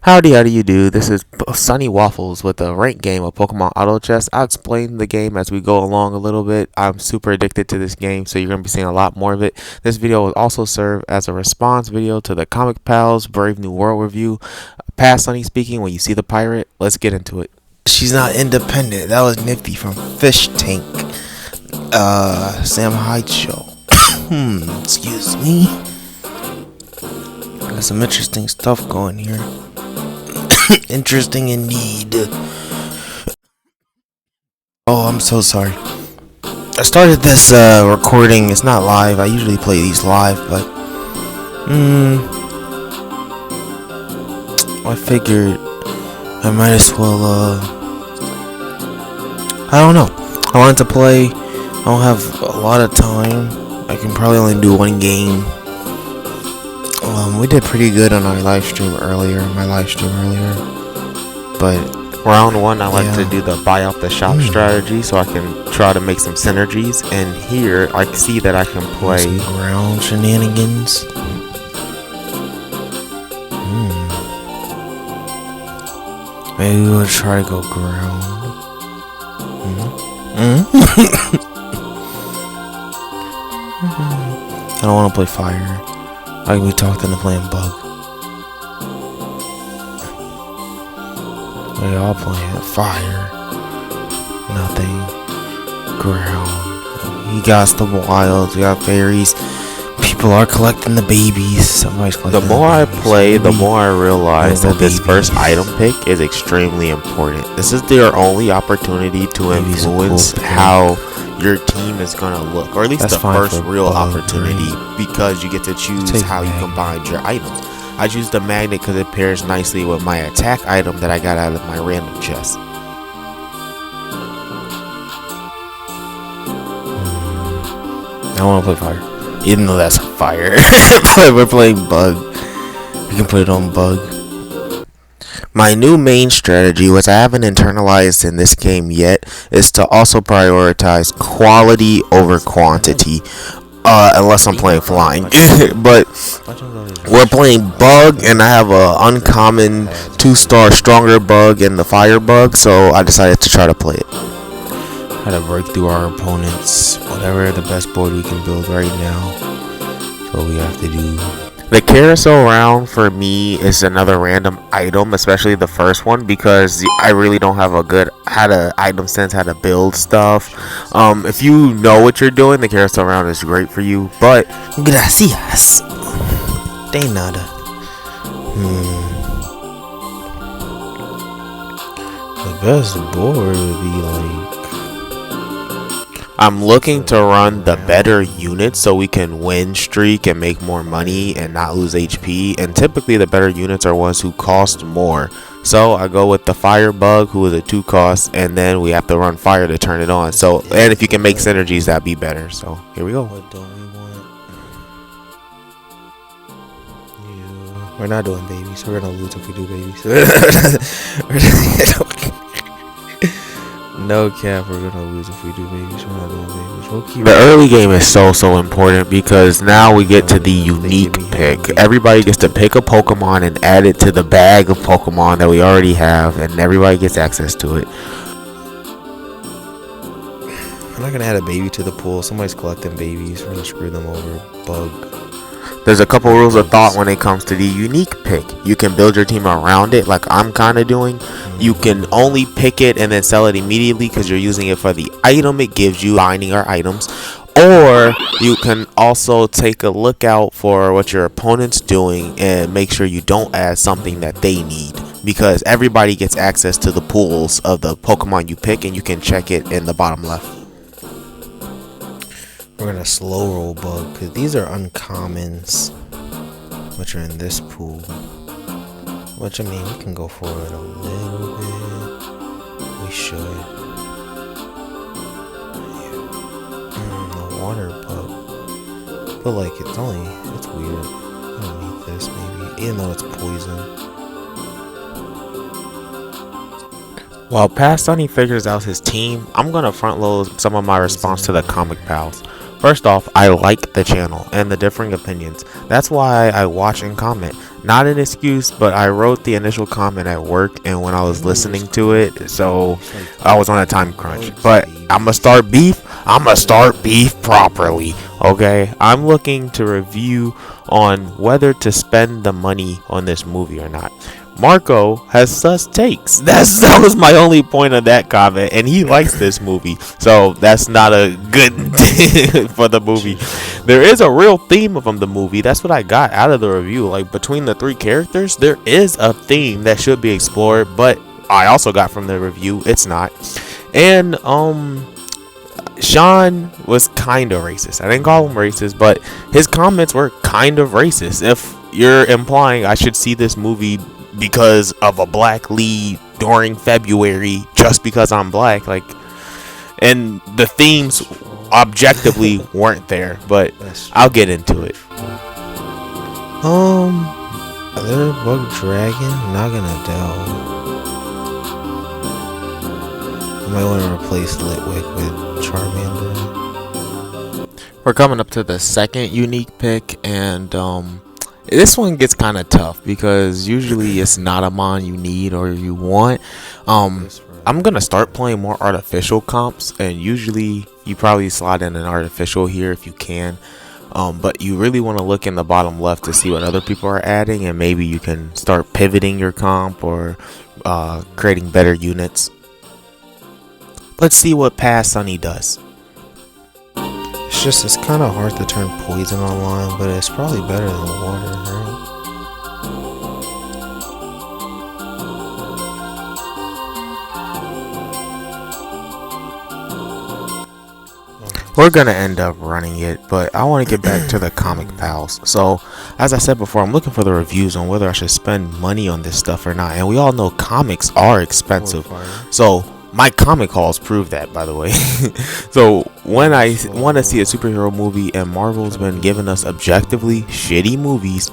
Howdy, how do you do? This is Sunny Waffles with a ranked game of Pokemon Autochess. I'll explain the game as we go along a little bit. I'm super addicted to this game, so you're going to be seeing a lot more of it. This video will also serve as a response video to the Comic Pals Brave New World review. Past Sunny speaking, when you see the pirate, let's get into it. She's not independent. That was Nifty from Fish Tank. Sam Hyde Show. Excuse me. Got some interesting stuff going here. Interesting indeed. Oh, I'm so sorry. I started this recording. It's not live. I usually play these live, but I figured I might as well. I don't know. I wanted to play. I don't have a lot of time. I can probably only do one game. We did pretty good on our live stream earlier. But Round one, I like to do the buy off the shop strategy, so I can try to make some synergies. And here, I see that I can play some ground shenanigans. Maybe we'll try to go ground. I don't want to play fire. Like we talked into playing bug. They all playing fire. Nothing. Ground. You got the wilds. You got fairies. People are collecting the babies. Somebody's collecting the more I play, the more I realize that this first item pick is extremely important. This is their only opportunity to influence how your team is gonna look, or at least the first real opportunity, because you get to choose how you combine your items. I choose the magnet because it pairs nicely with my attack item that I got out of my random chest. I want to play fire, even though that's fire. We're playing bug. We can put it on bug. My new main strategy, which I haven't internalized in this game yet, is to also prioritize quality over quantity. Unless I'm playing flying. But we're playing bug, and I have a uncommon 2-star stronger bug and the fire bug, so I decided to try to play it. Try to break through our opponents. Whatever the best board we can build right now. That's what we have to do. The carousel round for me is another random item, especially the first one, because I really don't have a good item sense, how to build stuff. If you know what you're doing, the carousel round is great for you, but gracias de nada. The best board would be like, I'm looking to run the better units so we can win streak and make more money and not lose HP, and typically the better units are ones who cost more. So I go with the fire bug, who is a 2 cost, and then we have to run fire to turn it on. So, and if you can make synergies, that'd be better. So here we go. What don't we want? We're not doing babies. We're gonna lose if we do babies. No cap, we're gonna lose if we do babies. We're not doing babies. We'll keep the early game is so important, because now we get to the unique pick. Everybody gets to pick a Pokemon and add it to the bag of Pokemon that we already have, and everybody gets access to it. I'm not gonna add a baby to the pool. Somebody's collecting babies. We're gonna screw them over. Bug. There's a couple rules of thought when it comes to the unique pick. You can build your team around it, like I'm kind of doing. You can only pick it and then sell it immediately because you're using it for the item it gives you, binding our items. Or you can also take a look out for what your opponent's doing and make sure you don't add something that they need, because everybody gets access to the pools of the Pokemon you pick, and you can check it in the bottom left. We're gonna slow roll bug, because these are uncommons, which are in this pool. Which, I mean, we can go for it a little bit. We should. The water bug. But, like, it's weird. I don't need this, maybe. Even though it's poison. While Past Sunny figures out his team, I'm gonna front load some of my response to the Comic Pals. First off, I like the channel and the differing opinions. That's why I watch and comment. Not an excuse, but I wrote the initial comment at work and when I was listening to it, so I was on a time crunch. But I'ma start beef properly. Okay, I'm looking to review on whether to spend the money on this movie or not. Marco has sus takes. That was my only point of that comment, and he likes this movie, so that's not a good thing for the movie. There is a real theme of the movie. That's what I got out of the review. Like, between the three characters, there is a theme that should be explored, but I also got from the review it's not. And Sean was kind of racist. I didn't call him racist, but his comments were kind of racist. If you're implying I should see this movie because of a black lead during February just because I'm black, like, and the themes objectively weren't there, but I'll get into it. Other bug dragon, not gonna delve. I might want to replace Litwick with Charmander. We're coming up to the second unique pick, and this one gets kind of tough because usually it's not a mon you need or you want. I'm gonna start playing more artificial comps, and usually you probably slide in an artificial here if you can. But you really want to look in the bottom left to see what other people are adding, and maybe you can start pivoting your comp or creating better units. Let's see what Past Sunny does. It's kind of hard to turn poison online, but it's probably better than water, right? We're gonna end up running it, but I want to get back to the comic pals. So, as I said before, I'm looking for the reviews on whether I should spend money on this stuff or not. And we all know comics are expensive. So, my comic hauls prove that, by the way. So, when I want to see a superhero movie and Marvel's been giving us objectively shitty movies,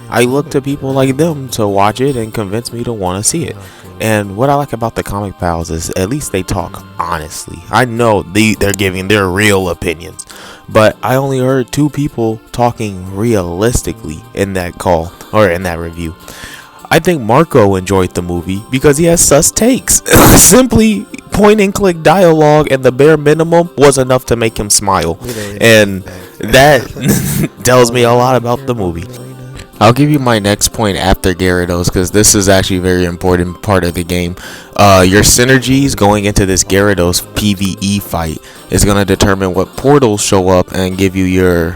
I look to people like them to watch it and convince me to want to see it. And what I like about the comic pals is at least they talk honestly. I know they're giving their real opinions, but I only heard 2 people talking realistically in that call or in that review. I think Marco enjoyed the movie because he has sus takes. Simply point and click dialogue and the bare minimum was enough to make him smile, and that tells me a lot about the movie. I'll give you my next point after Gyarados, because this is actually a very important part of the game. Your synergies going into this Gyarados PvE fight is going to determine what portals show up and give you your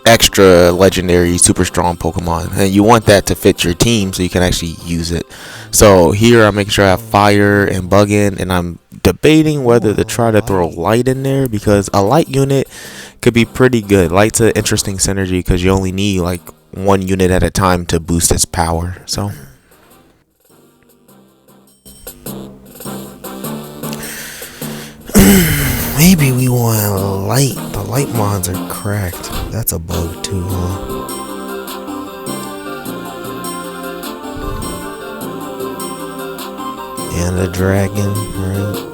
extra legendary super strong Pokemon, and you want that to fit your team so you can actually use it. So here I'm making sure I have fire and bug in, and I'm debating whether to try to throw light in there because a light unit could be pretty good. Light's an interesting synergy because you only need one unit at a time to boost its power. So maybe we want light. The light mons are cracked. That's a bug too, huh? And a dragon, right?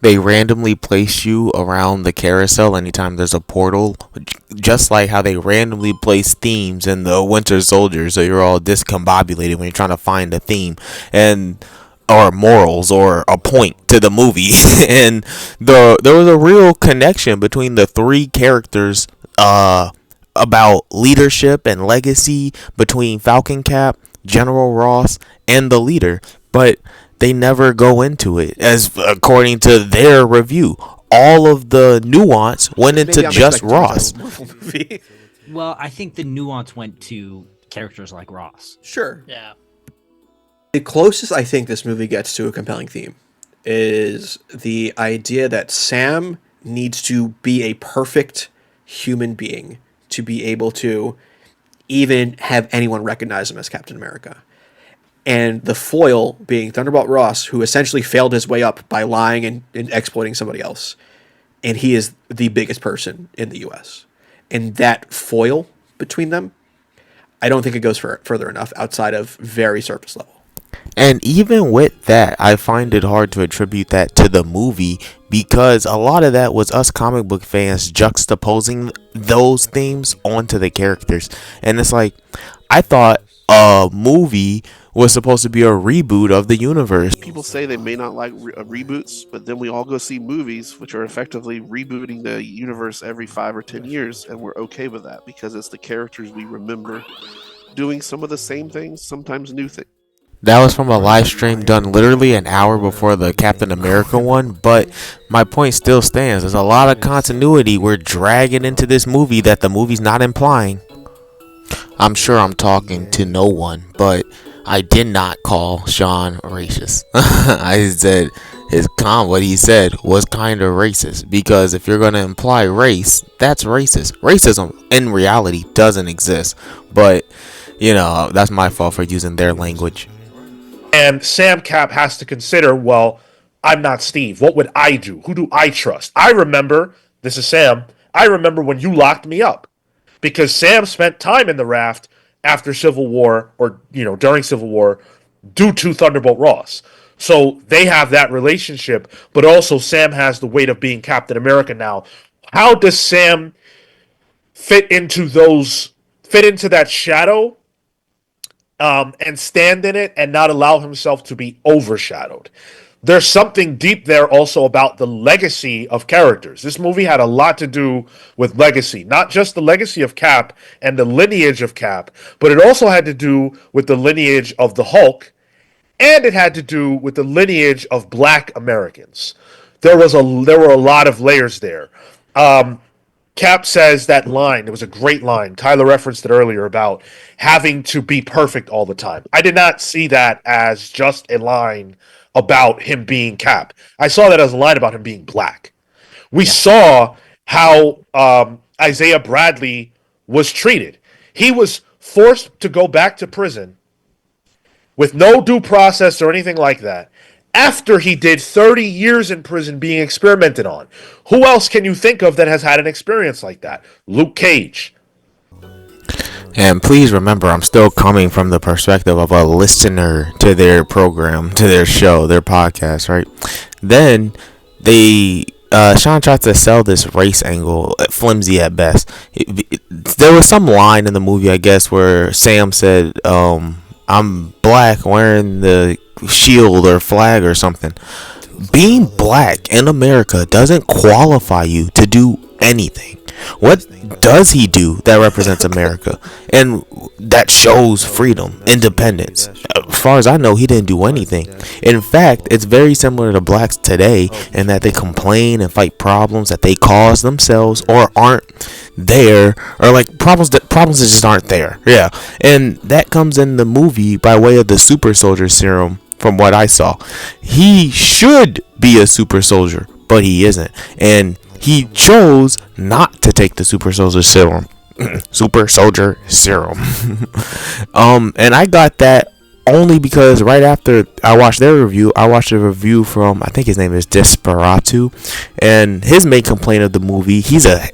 they randomly place you around the carousel anytime there's a portal, just like how they randomly place themes in the Winter Soldier, so you're all discombobulated when you're trying to find a theme and or morals or a point to the movie. And there was a real connection between the three characters about leadership and legacy between Falcon Cap, General Ross, and the leader, but they never go into it, as according to their review. All of the nuance went into just Ross. Well, I think the nuance went to characters like Ross. Sure. Yeah. The closest I think this movie gets to a compelling theme is the idea that Sam needs to be a perfect human being to be able to even have anyone recognize him as Captain America. And the foil being Thunderbolt Ross, who essentially failed his way up by lying and exploiting somebody else. And he is the biggest person in the U.S. And that foil between them, I don't think it goes further enough outside of very surface level. And even with that, I find it hard to attribute that to the movie because a lot of that was us comic book fans juxtaposing those themes onto the characters. And it's like, I thought a movie was supposed to be a reboot of the universe. People say they may not like reboots, but then we all go see movies which are effectively rebooting the universe every 5 or 10 years, and we're okay with that because it's the characters we remember doing some of the same things, sometimes new things. That was from a live stream done literally an hour before the Captain America one, but my point still stands. There's a lot of continuity we're dragging into this movie that the movie's not implying. I'm sure I'm talking to no one, but I did not call Sean racist. I said what he said was kind of racist, because if you're going to imply race, that's racist. Racism in reality doesn't exist, but that's my fault for using their language. And Sam Cap has to consider, well, I'm not Steve. What would I do? Who do I trust? I remember, this is Sam, I remember when you locked me up. Because Sam spent time in the raft after Civil War, or, during Civil War, due to Thunderbolt Ross. So they have that relationship, but also Sam has the weight of being Captain America now. How does Sam fit into that shadow and stand in it and not allow himself to be overshadowed? There's something deep there also about the legacy of characters. This movie had a lot to do with legacy, not just the legacy of Cap and the lineage of Cap, but it also had to do with the lineage of the Hulk, and it had to do with the lineage of Black Americans. There were a lot of layers there. Cap says that line. It was a great line. Tyler referenced it earlier about having to be perfect all the time. I did not see that as just a line about him being Cap. I saw that as a line about him being black. We saw how Isaiah Bradley was treated. He was forced to go back to prison with no due process or anything like that after he did 30 years in prison being experimented on. Who else can you think of that has had an experience like that? Luke Cage. And please remember, I'm still coming from the perspective of a listener to their program, to their show, their podcast, right? Then Sean tried to sell this race angle, flimsy at best. There was some line in the movie, I guess, where Sam said, I'm black wearing the shield or flag or something. Being black in America doesn't qualify you to do anything. What does he do that represents America and that shows freedom, independence? As far as I know, he didn't do anything. In fact, it's very similar to blacks today in that they complain and fight problems that they cause themselves or aren't there, or like problems that just aren't there. Yeah, and that comes in the movie by way of the super soldier serum. From what I saw, he should be a super soldier, but he isn't, and he chose not to take the super soldier serum. Super soldier serum. And I got that only because right after I watched their review, I watched a review from, I think his name is Desperatu, and his main complaint of the movie, he's a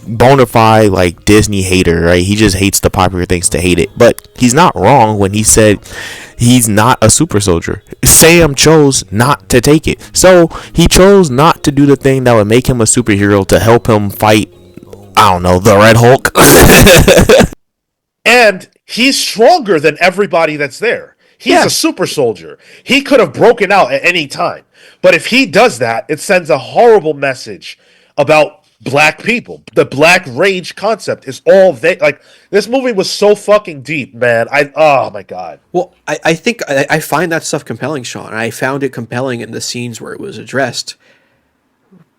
bona fide like Disney hater, right? He just hates the popular things to hate it, but he's not wrong when he said he's not a super soldier. Sam chose not to take it, so he chose not to do the thing that would make him a superhero to help him fight, I don't know, the Red Hulk. And he's stronger than everybody that's there. He's a super soldier. He could have broken out at any time. But if he does that, it sends a horrible message about black people. The black rage concept is all they like. This movie was so fucking deep, man. Oh my god. Well, I think I find that stuff compelling, Sean. I found it compelling in the scenes where it was addressed.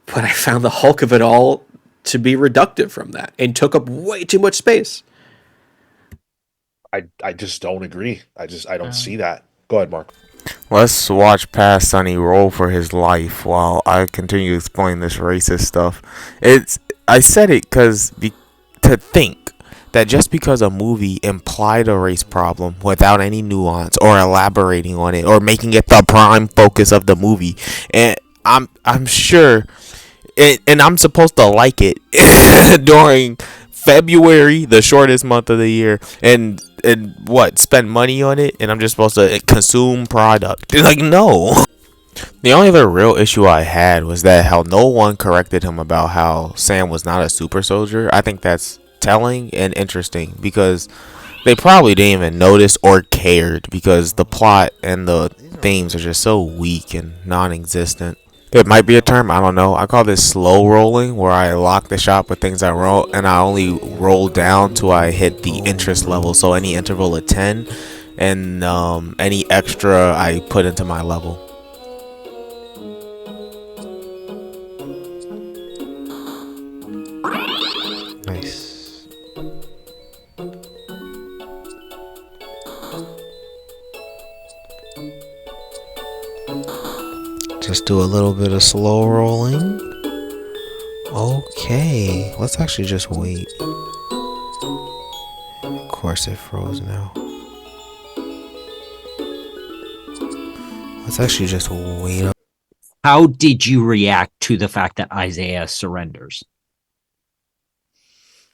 But I found the Hulk of it all to be reductive from that and took up way too much space. I just don't agree. I don't see that. Go ahead, Mark. Let's watch past Sonny roll for his life while I continue to explain this racist stuff. I said it because to think that just because a movie implied a race problem without any nuance or elaborating on it or making it the prime focus of the movie, and I'm sure, and I'm supposed to like it during February, the shortest month of the year, and and what, spend money on it, and I'm just supposed to consume product. Like, no. The only other real issue I had was that how no one corrected him about how Sam was not a super soldier. I think that's telling and interesting because they probably didn't even notice or cared because the plot and the themes are just so weak and non-existent. It might be a term, I don't know. I call this slow rolling, where I lock the shop with things I roll, and I only roll down till I hit the interest level. So any interval of 10, and any extra I put into my level. Nice. Just do a little bit of slow rolling. Okay, let's actually just wait. Of course it froze now. Let's actually just wait up. How did you react to the fact that Isaiah surrenders?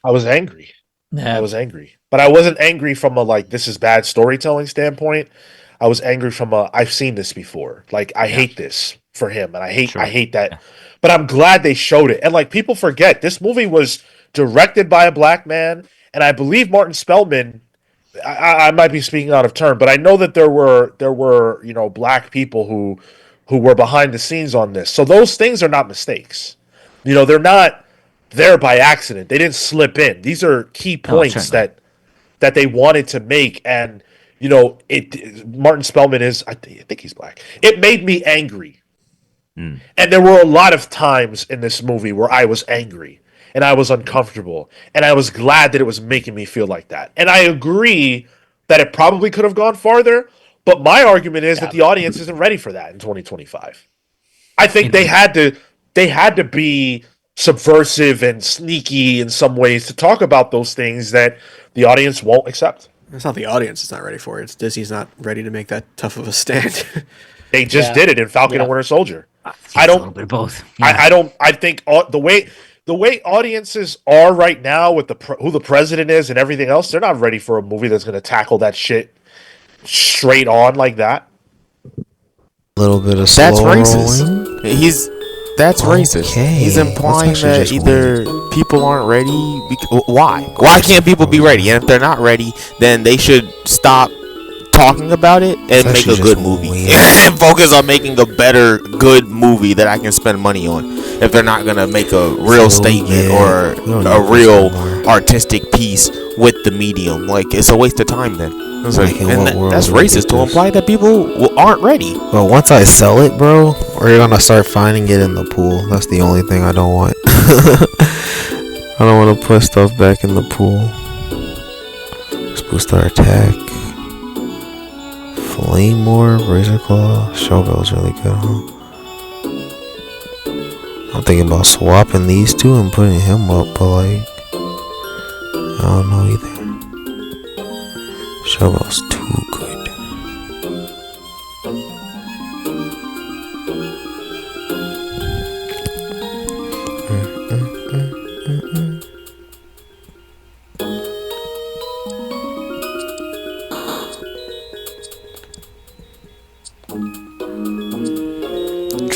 I was angry. I was angry. But I wasn't angry from a, like, this is bad storytelling standpoint. I was angry from a, I've seen this before. Like, I hate this for him, and I hate that. Yeah. But I'm glad they showed it. And, like, people forget, this movie was directed by a black man, and I believe Martin Spellman, I might be speaking out of turn, but I know that there were black people who were behind the scenes on this. So those things are not mistakes. They're not there by accident. They didn't slip in. These are key points that they wanted to make, and Martin Spellman is, I think he's black. It made me angry. And there were a lot of times in this movie where I was angry and I was uncomfortable, and I was glad that it was making me feel like that. And I agree that it probably could have gone farther, but my argument is that the audience isn't ready for that in 2025. I think they had to be subversive and sneaky in some ways to talk about those things that the audience won't accept. It's not the audience that's not ready for it. It's Disney's not ready to make that tough of a stand. They just did it in Falcon and Winter Soldier. A little bit of both. Yeah. I think the way audiences are right now with who the president is and everything else, they're not ready for a movie that's going to tackle that shit straight on like that. A little bit of That's slow racist. rolling. That's racist. Okay, He's implying let's actually that just either people aren't ready. Why? Why can't people be ready? And if they're not ready, then they should stop talking about it and Let's make actually a good just movie wait. and focus on making a better, good movie that I can spend money on. If they're not gonna make a real statement or a real artistic piece with the medium, like, it's a waste of time then. It's like, and that's racist to imply that people aren't ready. But once I sell it, bro, we're gonna start finding it in the pool. That's the only thing I don't want. I don't want to put stuff back in the pool. Let's boost our attack. Flame Orb, Razor Claw, Showbell's really good, huh? I'm thinking about swapping these two and putting him up, but like, I don't know either. Showbell's too good.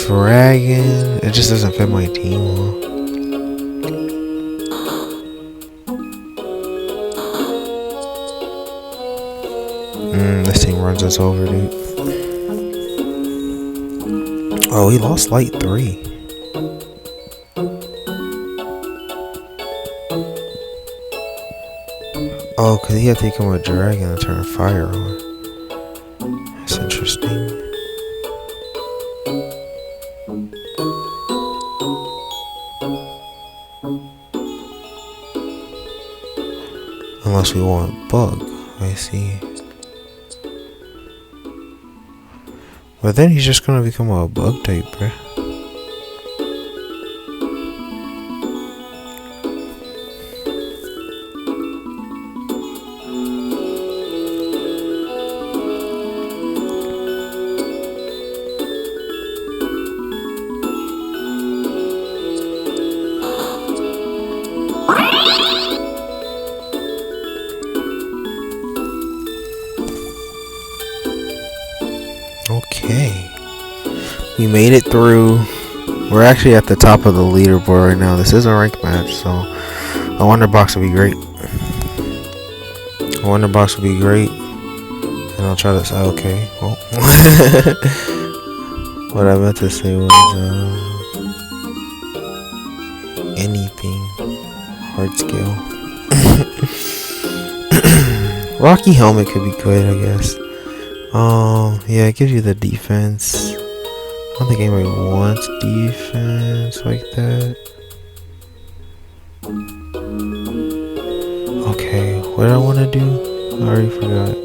Dragon, it just doesn't fit my team well. This thing runs us over, dude. Oh, he lost light 3. Oh, because he had to become a dragon and turn fire on. That's interesting. Unless we want bug, I see. But then he's just gonna become a bug type, bruh. Okay. We made it through. We're actually at the top of the leaderboard right now. This is a rank match, so a wonder box would be great. A wonder box would be great. And I'll try to say, okay. Well, what I meant to say was, anything. Hard skill. Rocky helmet could be good, I guess. Yeah, it gives you the defense. I don't think anybody wants defense like that. Okay, what do I want to do? I already forgot.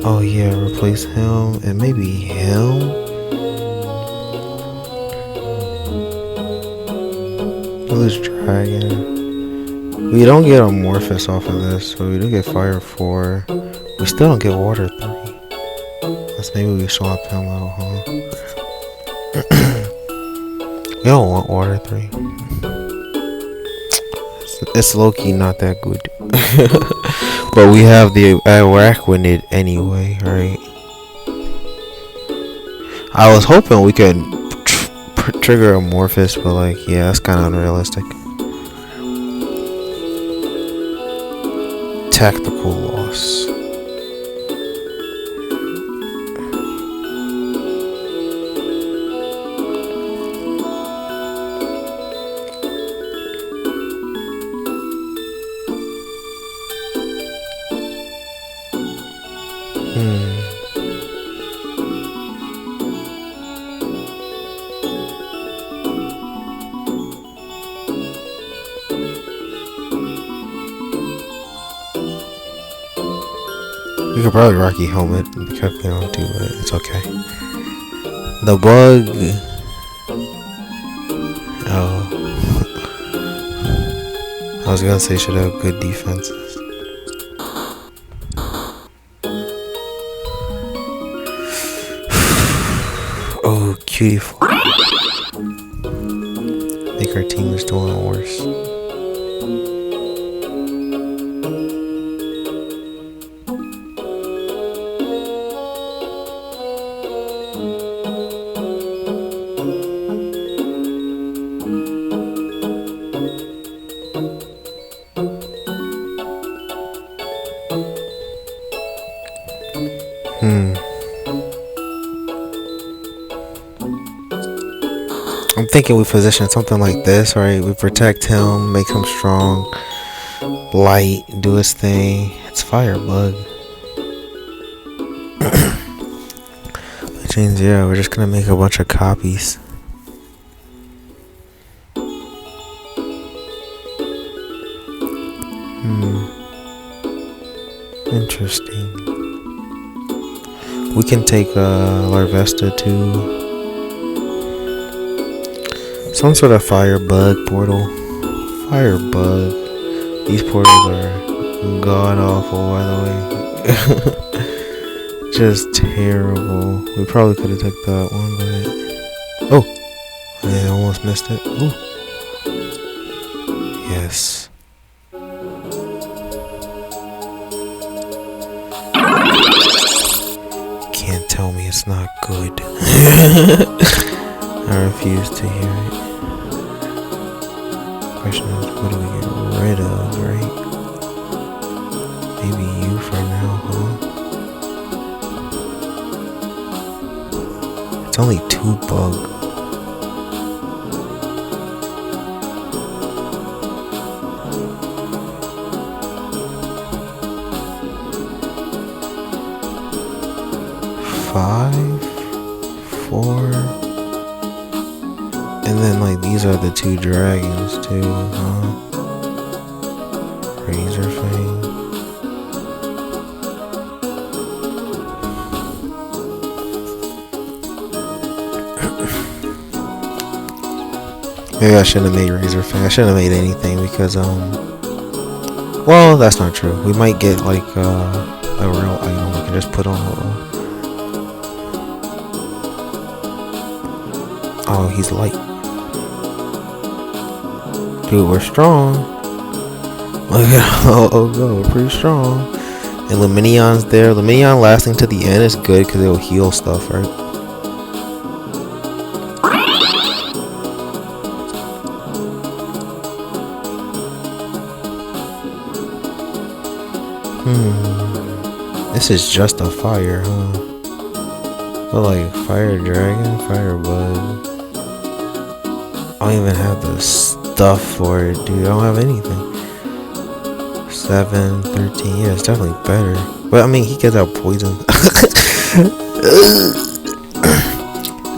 Oh yeah, replace him and maybe him. This dragon. We don't get Amorphous off of this, but we do get Fire 4. We still don't get Water 3. Let's maybe we swap him out, huh? We don't want Water 3. It's low-key not that good. But we have the Araquanid anyway, right? I was hoping we could trigger Amorphous, but like, yeah, that's kind of unrealistic. Tactical loss. We could probably Rocky helmet and be careful on too, but it's okay. The bug. Oh. I was gonna say should have good defenses. Oh, cutie. Think our team is doing worse. I'm thinking we position something like this, right? We protect him, make him strong, light, do his thing. It's Firebug. Which means, yeah, we're just gonna make a bunch of copies. Interesting. We can take Larvesta too. Some sort of Firebug portal. Firebug. These portals are god awful, by the way. Just terrible. We probably could have took that one, but oh, I almost missed it. Ooh. Yes. Can't tell me it's not good. I refuse to hear it. Question is, what do we get rid of, right? Maybe you for now, huh? It's only 2 bug. Five, 4. And then like these are the 2 dragons too, huh? Razorfang. Maybe I shouldn't have made Razorfang. I shouldn't have made anything because well, that's not true. We might get like a real item we can just put on. Oh, he's light. Dude, we're strong. Look at go, we're pretty strong. And Luminion's there. Luminion lasting to the end is good because it'll heal stuff, right? This is just a fire, huh? But like fire dragon, fire bud. I don't even have the stuff for it, dude. I don't have anything. 7, 13. Yeah, it's definitely better. But I mean, he gets out poison.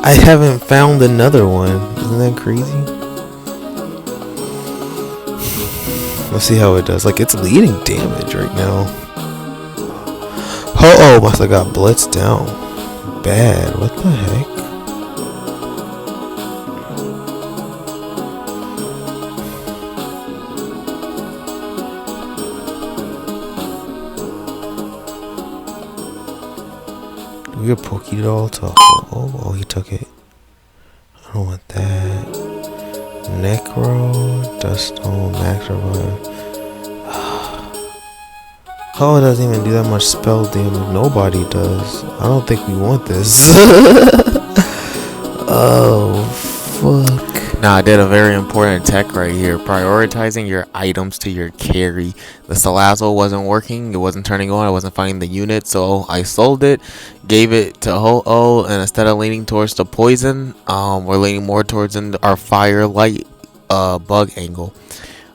I haven't found another one. Isn't that crazy? Let's see how it does. Like, it's leading damage right now. Oh, must have got blitzed down. Bad. What the heck? We could Pokédoll to oh, he took it. I don't want that. Necro, Dustone, Max Revive. Oh, it doesn't even do that much spell damage. Nobody does. I don't think we want this. Oh, fuck. Now, I did a very important tech right here. Prioritizing your items to your carry. The Salazzle wasn't working. It wasn't turning on. I wasn't finding the unit. So I sold it. Gave it to Ho-Oh. And instead of leaning towards the poison, we're leaning more towards our fire light bug angle.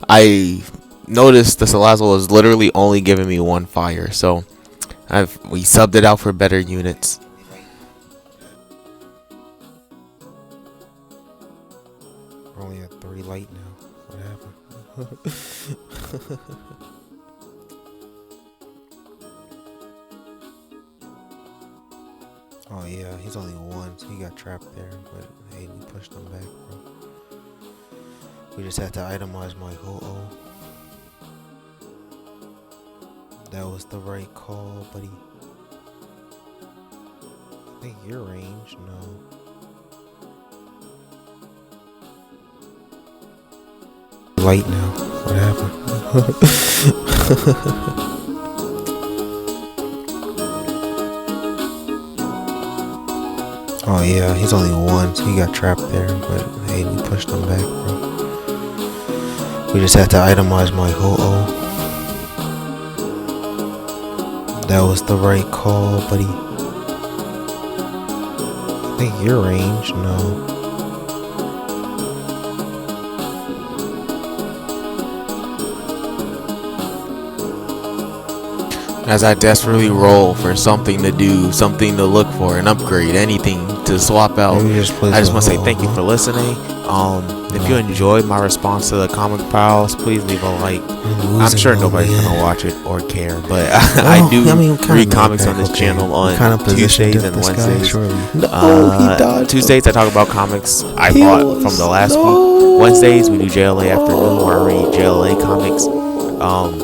I noticed the Salazzle was literally only giving me one fire. So we subbed it out for better units. We're only at 3 light now. What happened? Oh yeah, he's only 1, so he got trapped there. But hey, we pushed him back, bro. We just had to itemize my Ho-Oh. That was the right call, buddy. I think your range, no. Light now. What happened? Oh yeah, he's only 1, so he got trapped there. But hey, we pushed him back, bro. We just had to itemize my Ho-Oh. That was the right call, buddy. I think your range, no. As I desperately roll for something to do, something to look for, an upgrade, anything to swap out. I just want to say thank you for listening. If you enjoyed my response to the comic pals, please leave a like. I'm sure nobody's gonna watch it or care, but I do read comics on this channel on Tuesdays and Wednesdays. Tuesdays I talk about comics I bought from the last week. Wednesdays we do JLA afternoon where I read JLA comics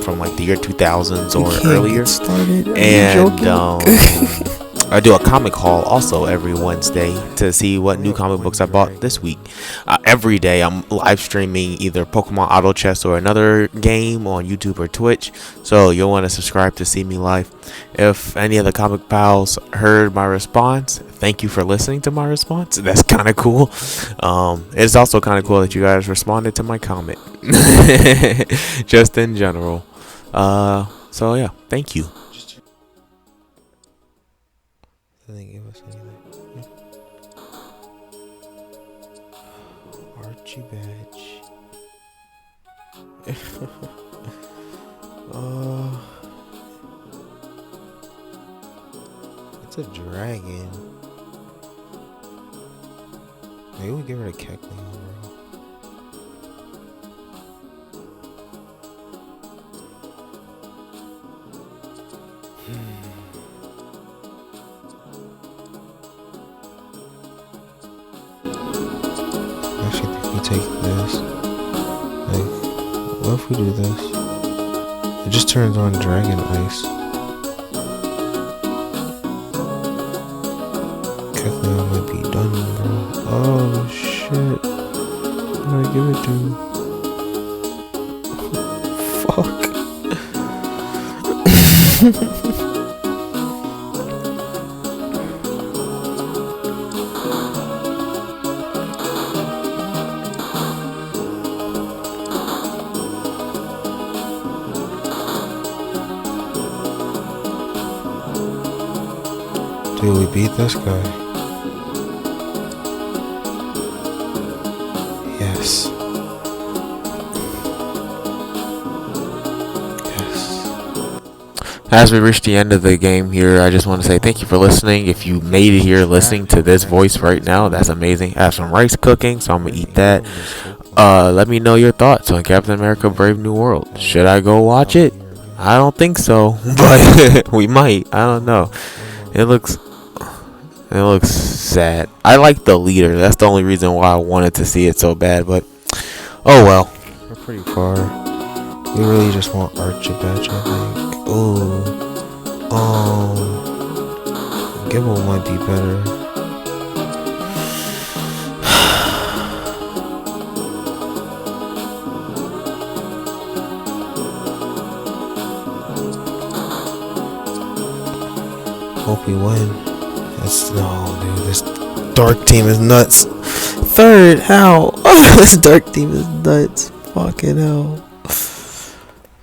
from like the year 2000s or earlier. And I do a comic haul also every Wednesday to see what new comic books I bought this week. Every day I'm live streaming either Pokemon Autochess or another game on YouTube or Twitch, so you'll want to subscribe to see me live. If any of the comic pals heard my response, thank you for listening to my response. That's kind of cool. It's also kind of cool that you guys responded to my comment just in general. So yeah, thank you. Didn't give us anything. Archie badge. It's a dragon. Maybe we give her a Kecleon, bro. Actually, if we take this, like, what if we do this? It just turns on Dragon Ice. Kecleon might be done, bro. Oh shit! What did I give it to? Fuck. Dude, we beat this guy. Yes. As we reach the end of the game here, I just want to say thank you for listening. If you made it here listening to this voice right now, that's amazing. I have some rice cooking, so I'm going to eat that. Let me know your thoughts on Captain America Brave New World. Should I go watch it? I don't think so, but we might. I don't know. It looks sad. I like the leader. That's the only reason why I wanted to see it so bad, but oh well. We're pretty far. We really just want Archie Badge, I think. Ooh. Gibble might be better. Hope we win. This dark team is nuts. Third, how? This dark team is nuts. Fucking hell.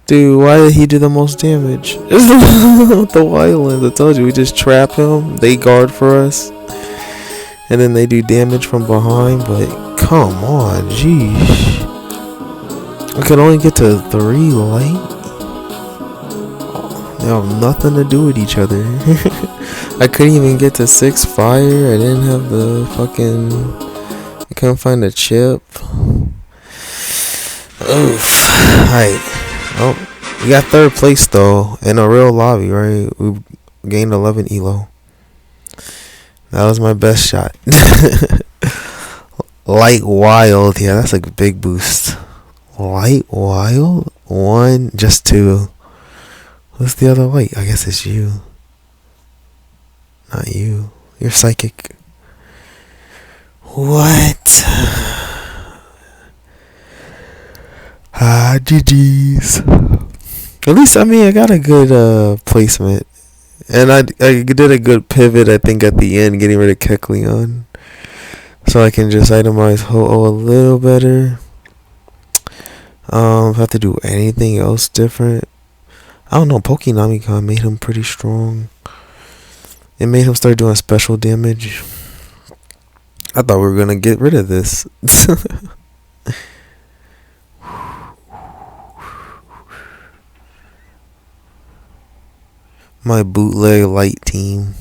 Dude, why did he do the most damage? It's the Wildlands. I told you, we just trap him. They guard for us. And then they do damage from behind. But come on, jeez. I could only get to 3 light. They have nothing to do with each other. I couldn't even get to 6 fire. I didn't have the fucking... I couldn't find the chip. Oof. Alright. Oh, we got 3rd place though. In a real lobby, right? We gained 11 elo. That was my best shot. Light Wild. Yeah, that's a big boost. Light Wild? 1, just 2. Who's the other light? I guess it's you. Not you. You're psychic. What? GG's. At least, I mean, I got a good placement. And I did a good pivot, I think, at the end, getting rid of Kecleon. So I can just itemize Ho-Oh a little better. If I have to do anything else different. I don't know, Pokénamicon made him pretty strong. It made him start doing special damage. I thought we were gonna get rid of this. My bootleg light team.